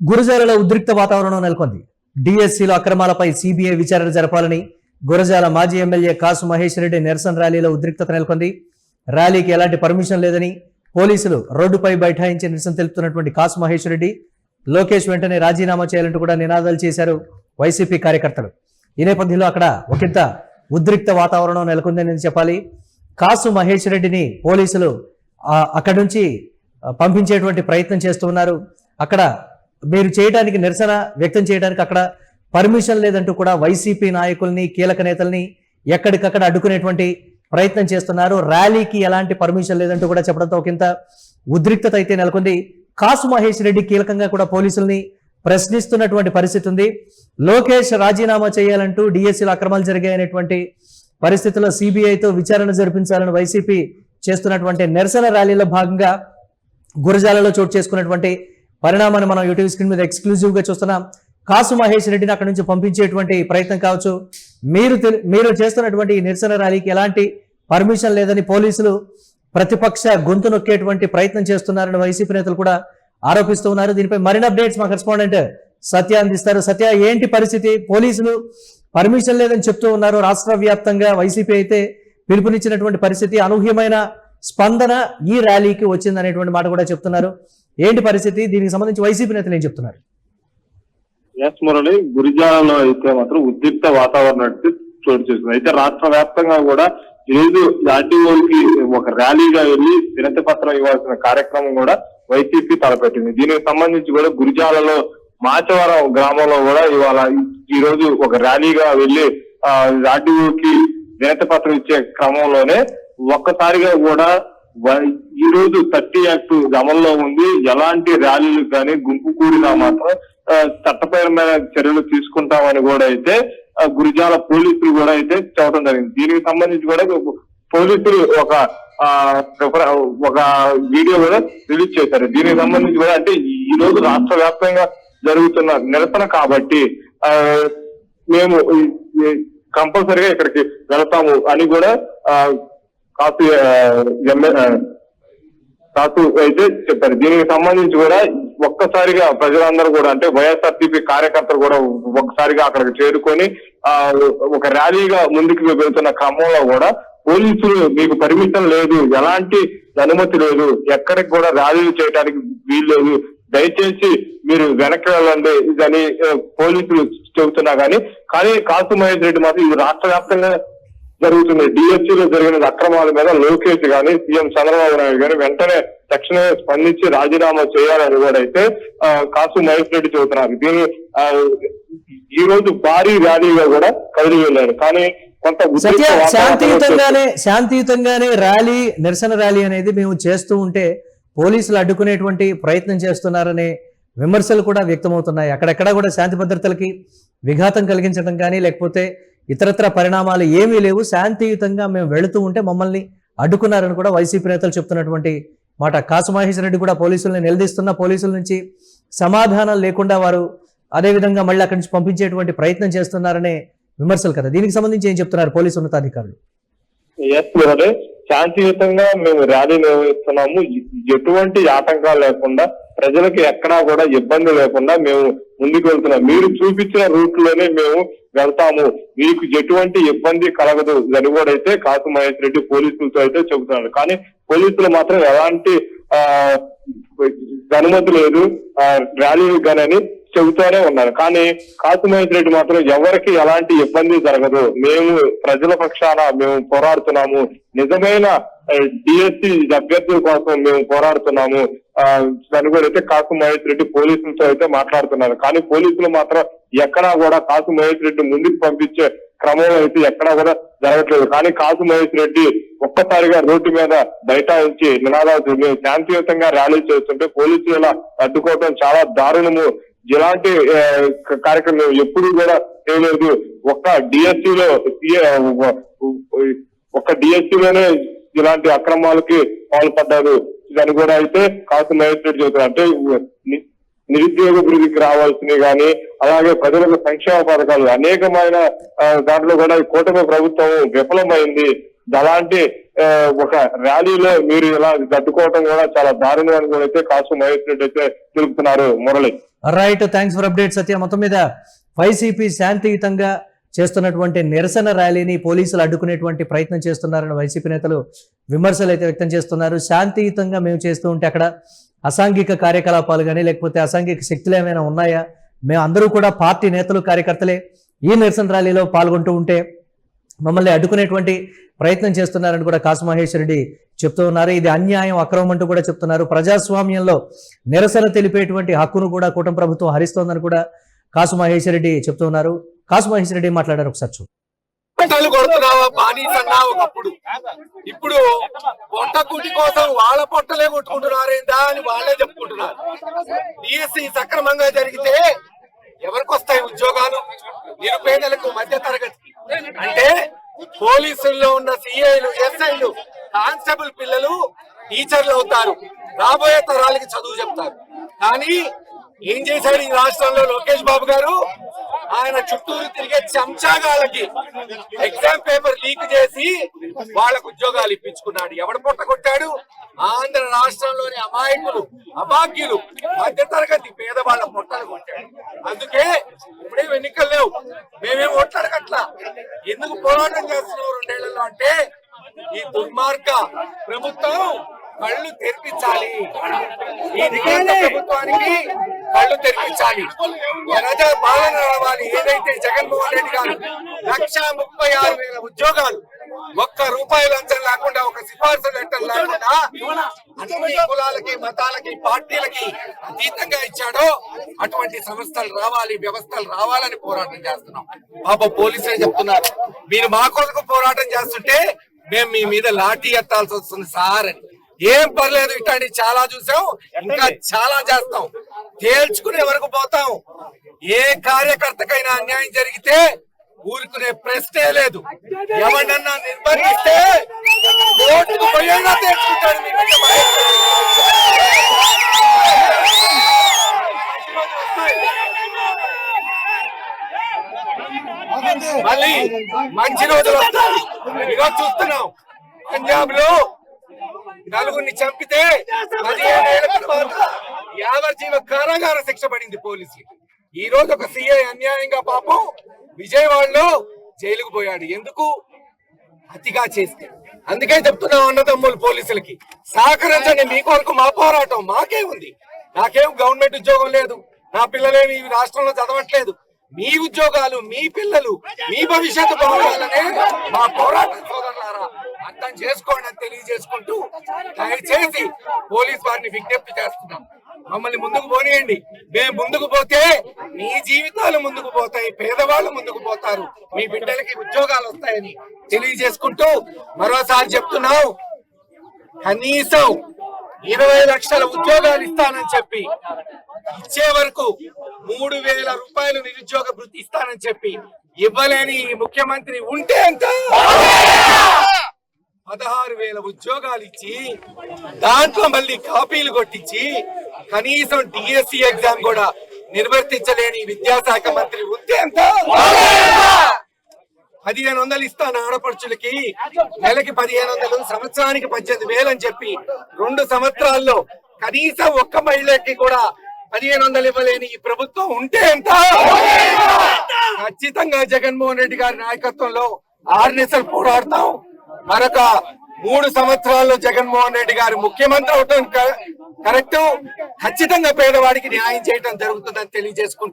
గురజాలలో ఉద్రిక్త వాతావరణం నెలకొంది. డిఎస్సీలో అక్రమాలపై సిబిఐ విచారణ జరపాలని గురజాల మాజీ ఎమ్మెల్యే కాసు మహేష్ రెడ్డి నిరసన ర్యాలీలో ఉద్రిక్తత నెలకొంది. ర్యాలీకి ఎలాంటి పర్మిషన్ లేదని పోలీసులు రోడ్డుపై బైఠాయించి నిరసన తెలుపుతున్నటువంటి కాసు మహేష్ రెడ్డి, లోకేష్ వెంటనే రాజీనామా చేయాలంటూ కూడా నినాదాలు చేశారు వైసీపీ కార్యకర్తలు. ఈ నేపథ్యంలో అక్కడ ఒకంత ఉద్రిక్త వాతావరణం నెలకొందని చెప్పాలి. కాసు మహేష్ రెడ్డిని పోలీసులు అక్కడి నుంచి పంపించేటువంటి ప్రయత్నం చేస్తున్నారు. అక్కడ మీరు చేయడానికి, నిరసన వ్యక్తం చేయడానికి అక్కడ పర్మిషన్ లేదంటూ కూడా వైసీపీ నాయకుల్ని, కీలక నేతల్ని ఎక్కడికక్కడ అడ్డుకునేటువంటి ప్రయత్నం చేస్తున్నారు. ర్యాలీకి ఎలాంటి పర్మిషన్ లేదంటూ కూడా చెప్పడంతో ఒకంత ఉద్రిక్తత అయితే నెలకొంది. కాసు మహేష్ రెడ్డి కీలకంగా కూడా పోలీసుల్ని ప్రశ్నిస్తున్నటువంటి పరిస్థితి ఉంది. లోకేష్ రాజీనామా చేయాలంటూ డిఎస్సీలో అక్రమాలు జరిగాయనేటువంటి పరిస్థితుల్లో సిబిఐతో విచారణ జరిపించాలని వైసీపీ చేస్తున్నటువంటి నిరసన ర్యాలీలో భాగంగా గురజాలలో చోటు చేసుకున్నటువంటి పరిణామాన్ని మనం యూట్యూబ్ స్క్రీన్ మీద ఎక్స్క్లూజివ్ గా చూస్తున్నాం. కాసు మహేష్ రెడ్డిని అక్కడి నుంచి పంపించేటువంటి ప్రయత్నం కావచ్చు, మీరు చేస్తున్నటువంటి నిరసన ర్యాలీకి ఎలాంటి పర్మిషన్ లేదని పోలీసులు ప్రతిపక్ష గొంతు నొక్కేటువంటి ప్రయత్నం చేస్తున్నారని వైసీపీ నేతలు కూడా ఆరోపిస్తూ ఉన్నారు. దీనిపై మరిన్ని అప్డేట్స్ మా కరెస్పాండెంట్ సత్య అందిస్తారు. సత్య, ఏంటి పరిస్థితి? పోలీసులు పర్మిషన్ లేదని చెప్తూ ఉన్నారు. రాష్ట్ర వ్యాప్తంగా వైసీపీ అయితే పిలుపునిచ్చినటువంటి పరిస్థితి, అనూహ్యమైన స్పందన ఈ ర్యాలీకి వచ్చిందనేటువంటి మాట కూడా చెప్తున్నారు. ఏంటి పరిస్థితి? దీనికి సంబంధించి వైసీపీ నేతలు ఏం చెప్తున్నారు? ఎస్ మురళి, గురిజాలలో అయితే మాత్రం ఉద్రిక్త వాతావరణం చోటు చేసుకుంది. అయితే రాష్ట్ర వ్యాప్తంగా కూడా ఈరోజు ఆర్టీఓకి ఒక ర్యాలీగా వెళ్లి వినతి పత్రం ఇవ్వాల్సిన కార్యక్రమం కూడా వైసీపీ తలపెట్టింది. దీనికి సంబంధించి కూడా గురిజాలలో మాచవరం గ్రామంలో కూడా ఇవాళ ఈ రోజు ఒక ర్యాలీగా వెళ్లి ఆర్టీఓకి వినతి పత్రం ఇచ్చే క్రమంలోనే ఒక్కసారిగా కూడా ఈ రోజు 30 యాక్ట్ అమల్లో ఉంది. ఎలాంటి ర్యాలీలు కానీ గుంపు కూడినా మాత్రం చట్టపరమైన చర్యలు తీసుకుంటామని కూడా అయితే గురిజాల పోలీసులు కూడా అయితే చెప్పడం జరిగింది. దీనికి సంబంధించి కూడా పోలీసులు ఒక వీడియో కూడా రిలీజ్ చేశారు. దీనికి సంబంధించి కూడా అంటే ఈ రోజు రాష్ట్ర వ్యాప్తంగా జరుగుతున్న నిరసన కాబట్టి మేము కంపల్సరిగా ఇక్కడికి వెళతాము అని కూడా కాసు అయితే చెప్పారు. దీనికి సంబంధించి కూడా ఒక్కసారిగా ప్రజలందరూ కూడా అంటే వైఎస్ఆర్సీపీ కార్యకర్తలు కూడా ఒక్కసారిగా అక్కడికి చేరుకొని ఒక ర్యాలీగా ముందుకు వెళ్తున్న క్రమంలో కూడా పోలీసులు మీకు పర్మిషన్ లేదు, ఎలాంటి అనుమతి లేదు, ఎక్కడికి కూడా ర్యాలీలు చేయడానికి వీల్లేదు, దయచేసి మీరు వెనక్కి వెళ్ళండి ఇదని పోలీసులు చెబుతున్నా కానీ కాసు మహేష్ రెడ్డి మాత్రం ఇది రాష్ట్ర వ్యాప్తంగా జరుగుతుంది. డిఎస్సీలో జరిగిన అక్రమాల మీద లోకేష్ గాని, సీఎం చంద్రబాబు నాయుడు గాని వెంటనే తక్షణమే స్పందించి రాజీనామా చేయాలని కూడా అయితే కాసు మహేష్ రెడ్డి చెబుతున్నారు. దీని ఈ రోజు భారీ ర్యాలీగా కూడా కదిలి వెళ్ళారు. కానీ కొంత శాంతియుతంగానే ర్యాలీ, నిరసన ర్యాలీ అనేది మేము చేస్తూ ఉంటే పోలీసులు అడ్డుకునేటువంటి ప్రయత్నం చేస్తున్నారనే విమర్శలు కూడా వ్యక్తమవుతున్నాయి. అక్కడెక్కడా కూడా శాంతి భద్రతలకి విఘాతం కలిగించడం కానీ లేకపోతే ఇతరత్ర పరిణామాలు ఏమీ లేవు, శాంతియుతంగా మేము వెళుతూ ఉంటే మమ్మల్ని అడ్డుకున్నారని కూడా వైసీపీ నేతలు చెప్తున్నటువంటి మాట. కాసు మహేష్ రెడ్డి కూడా పోలీసుల్ని నిలదీస్తున్న, పోలీసుల నుంచి సమాధానం లేకుండా వారు అదేవిధంగా మళ్ళీ అక్కడి నుంచి పంపించేటువంటి ప్రయత్నం చేస్తున్నారనే విమర్శలు కదా. దీనికి సంబంధించి ఏం చెప్తున్నారు పోలీసు ఉన్నతాధికారులు? శాంతియుతంగా మేము ర్యాలీ నిర్వహిస్తున్నాము, ఎటువంటి ఆటంకాలు లేకుండా ప్రజలకు ఎక్కడా కూడా ఇబ్బంది లేకుండా మేము ముందుకు వెళ్తున్నాం, మీరు చూపించిన రూట్ లోనే మేము వెళ్తాము, మీకు ఎటువంటి ఇబ్బంది కలగదు అని కూడా అయితే కాసు మహేష్ రెడ్డి పోలీసులతో అయితే చెబుతున్నారు. కానీ పోలీసులు మాత్రం ఎలాంటి అనుమతి లేదు ర్యాలీలు కానీ చెబుతూనే ఉన్నారు. కానీ కాసు మహేష్ రెడ్డి మాత్రం ఎవరికి ఎలాంటి ఇబ్బంది జరగదు, మేము ప్రజల పక్షాన మేము పోరాడుతున్నాము, నిజమైన డిఎస్సీ అభ్యర్థుల కోసం మేము పోరాడుతున్నాము అని కూడా అయితే కాసు మహేష్ రెడ్డి పోలీసులతో అయితే మాట్లాడుతున్నారు. కానీ పోలీసులు మాత్రం ఎక్కడా కూడా కాసు మహేష్ రెడ్డి ముందుకు పంపించే క్రమంలో అయితే ఎక్కడా కూడా జరగట్లేదు. కానీ కాసు మహేష్ రెడ్డి ఒక్కసారిగా రోడ్డు మీద బైఠాయించి నినాదాలు మేము శాంతియుతంగా ర్యాలీ చేస్తుంటే పోలీసులు ఇలా అడ్డుకోవడం చాలా దారుణము, ఇలాంటి కార్యక్రమం ఎప్పుడు కూడా చేయలేదు, ఒక్క డిఎస్సీలోనే ఇలాంటి అక్రమాలకి పాల్పడ్డారు ఇదని కూడా అయితే కాసు మహేష్ రెడ్డి చెబుతారు. అంటే నిరుద్యోగ వృద్ధికి రావాల్సినవి కానీ అలాగే ప్రజలకు సంక్షేమ పథకాలు అనేకమైన దాంట్లో కూడా కూటమి ప్రభుత్వం విఫలమైంది, అలాంటి ఒక ర్యాలీలో మీరు ఇలా గట్టుకోవటం కూడా చాలా దారుణం అని కూడా అయితే కాసు మహేష్ రెడ్డి అయితే తెలుపుతున్నారు. Murali, right, thanks for update Satya. మొత్తం మీద వైసీపీ శాంతియుతంగా చేస్తున్నటువంటి నిరసన ర్యాలీని పోలీసులు అడ్డుకునేటువంటి ప్రయత్నం చేస్తున్నారని వైసీపీ నేతలు విమర్శలు అయితే వ్యక్తం చేస్తున్నారు. శాంతియుతంగా మేము చేస్తూ ఉంటే అక్కడ అసాంఘిక కార్యకలాపాలు కానీ లేకపోతే అసాంఘిక శక్తులు ఏమైనా ఉన్నాయా? మేము అందరూ కూడా పార్టీ నేతలు కార్యకర్తలే ఈ నిరసన ర్యాలీలో పాల్గొంటూ ఉంటే మమ్మల్ని అడ్డుకునేటువంటి ప్రయత్నం చేస్తున్నారని కూడా కాసు మహేష్ రెడ్డి చెప్తూ ఉన్నారు. ఇది అన్యాయం, అక్రమం అంటూ కూడా చెప్తున్నారు. ప్రజాస్వామ్యంలో నిరసన తెలిపేటువంటి హక్కును కూడా కూటమి ప్రభుత్వం హరిస్తోందని కూడా కాసు మహేష్ రెడ్డి చెప్తూ ఉన్నారు. కాసు మహేష్ రెడ్డి మాట్లాడారు, ఒకసారి చూడండి. పంటలు కొడుతున్నావా బానిసన్నా ఒకప్పుడు, ఇప్పుడు పొట్ట కుటి కోసం వాళ్ళ పొట్టలే కొట్టుకుంటున్నారేందా అని వాళ్ళే చెప్పుకుంటున్నారు. డిఎస్సి సక్రమంగా జరిగితే ఎవరికి వస్తాయి ఉద్యోగాలు? నిరుపేదలకు, మధ్య తరగతికి. అంటే పోలీసుల్లో ఉన్న సిఐలు, ఎస్ఐలు, కానిస్టేబుల్ పిల్లలు టీచర్లు అవుతారు, రాబోయే తరాలకి చదువు చెప్తారు. కానీ ఏం చేశాడు ఈ రాష్ట్రంలో లోకేష్ బాబు గారు? ఆయన చుట్టూరు తిరిగే చెంచాగాళ్ళకి ఎగ్జామ్ పేపర్ లీక్ చేసి వాళ్ళకు ఉద్యోగాలు ఇప్పించుకున్నాడు. ఎవడు పొట్ట కొట్టాడు? ఆంధ్ర రాష్ట్రంలోని అమాయకులు, అభాగ్యులు, మధ్య తరగతి పేదవాళ్ళ పొట్టలు కొట్టాడు. అందుకే ఇప్పుడేం ఎన్నికలు లేవు, మేమేం ఓట్లాడకట్లా. ఎందుకు పోరాటం చేస్తున్నాం 2 ఏళ్లలో అంటే ఈ దుర్మార్గ ప్రభుత్వం కళ్ళు తెరిపించాలి. ఈ నియంత్రణ ప్రభుత్వానికి కళ్ళు తెరిపించాలి. ప్రజా పాలన రావాలి. ఏదైతే జగన్మోహన్ రెడ్డి గారు 1,36,000 ఉద్యోగాలు ఒక్క రూపాయి లంచం లేకుండా, ఒక సిఫార్సు లెటర్ లేకుండా అన్ని కులాలకి, మతాలకి, పార్టీలకి అతీతంగా ఇచ్చాడో అటువంటి సంస్థలు రావాలి, వ్యవస్థలు రావాలని పోరాటం చేస్తున్నాం. పాప పోలీసులే చెప్తున్నారు, మీరు మా కొరకు పోరాటం చేస్తుంటే మేము మీ మీద లాఠీ ఎత్తాల్సి వస్తుంది సార్ అని. ఏం పర్లేదు, ఇట్లాంటి చాలా చూసాం, ఇంకా చాలా చేస్తాం, తేల్చుకునే వరకు పోతాం. ఏ కార్యకర్తకైనా అన్యాయం జరిగితే ఊరుకునే ప్రశ్నే లేదు. ఎవరినన్నా నిర్బంధిస్తే కోర్టుకు పోయేలా తేల్చుకుంటాడు. మళ్ళీ మంచి రోజులు వస్తాయి. ఈరోజు చూస్తున్నాం, పంజాబ్ లో నలుగురిని చంపితే 15 ఏళ్ల తర్వాత యావజ్జీవ కారాగార శిక్ష పడింది పోలీసులు. ఈ రోజు ఒక సిఐ అన్యాయంగా పాపం విజయవాడలో జైలుకు పోయాడు. ఎందుకు? అతిగా చేస్తే. అందుకే చెప్తున్నాం అన్నదమ్ములు పోలీసులకి, సహకరించండి. మీ కొరకు మా పోరాటం మాకే ఉంది. నాకేం గవర్నమెంట్ ఉద్యోగం లేదు, నా పిల్లలేమి ఈ రాష్ట్రంలో చదవట్లేదు. మీ ఉద్యోగాలు, మీ పిల్లలు, మీ భవిష్యత్తు బాగుండాలనే మా పోరాటం. సోదరులారా, అర్థం చేసుకోండి అని తెలియజేసుకుంటూ దయచేసి పోలీస్ వారిని విజ్ఞప్తి చేస్తున్నాం, మమ్మల్ని ముందుకు పోనీయండి. మేము ముందుకు పోతే మీ జీవితాలు ముందుకు పోతాయి, పేదవాళ్ళు ముందుకు పోతారు, మీ బిడ్డలకి ఉద్యోగాలు వస్తాయని తెలియజేసుకుంటూ మరోసారి చెప్తున్నాం, కనీసం 20 లక్షల ఉద్యోగాలు ఇస్తానని చెప్పి ఇచ్చే వరకు 3,000 రూపాయలు నిరుద్యోగ భృతి ఇస్తానని చెప్పి ఇవ్వలేని ఈ ముఖ్యమంత్రి ఉంటే ఎంత? 16,000 ఉద్యోగాలు ఇచ్చి దాంట్లో మళ్ళీ కాపీలు కొట్టించి కనీసం డిఎస్సి ఎగ్జామ్ కూడా నిర్వర్తించలేని విద్యాశాఖ మంత్రి ఉంటే ఎంత? 1,500 ఇస్తాను ఆడపడుచులకి, నెలకి 1,500, సంవత్సరానికి 18,000 అని చెప్పి 2 సంవత్సరాల్లో కనీసం ఒక్క మహిళకి కూడా 1,500 ఇవ్వలేని ఈ ప్రభుత్వం ఉంటే ఎంత? ఖచ్చితంగా జగన్మోహన్ రెడ్డి గారి నాయకత్వంలో ఆర్ఎస్ఎల్ పోరాడతాం. మరొక 3 సంవత్సరాల్లో జగన్మోహన్ రెడ్డి గారు ముఖ్యమంత్రి అవటం కరెక్ట్. ఖచ్చితంగా పేదవాడికి న్యాయం చేయడం జరుగుతుందని తెలియజేసుకుంటాం.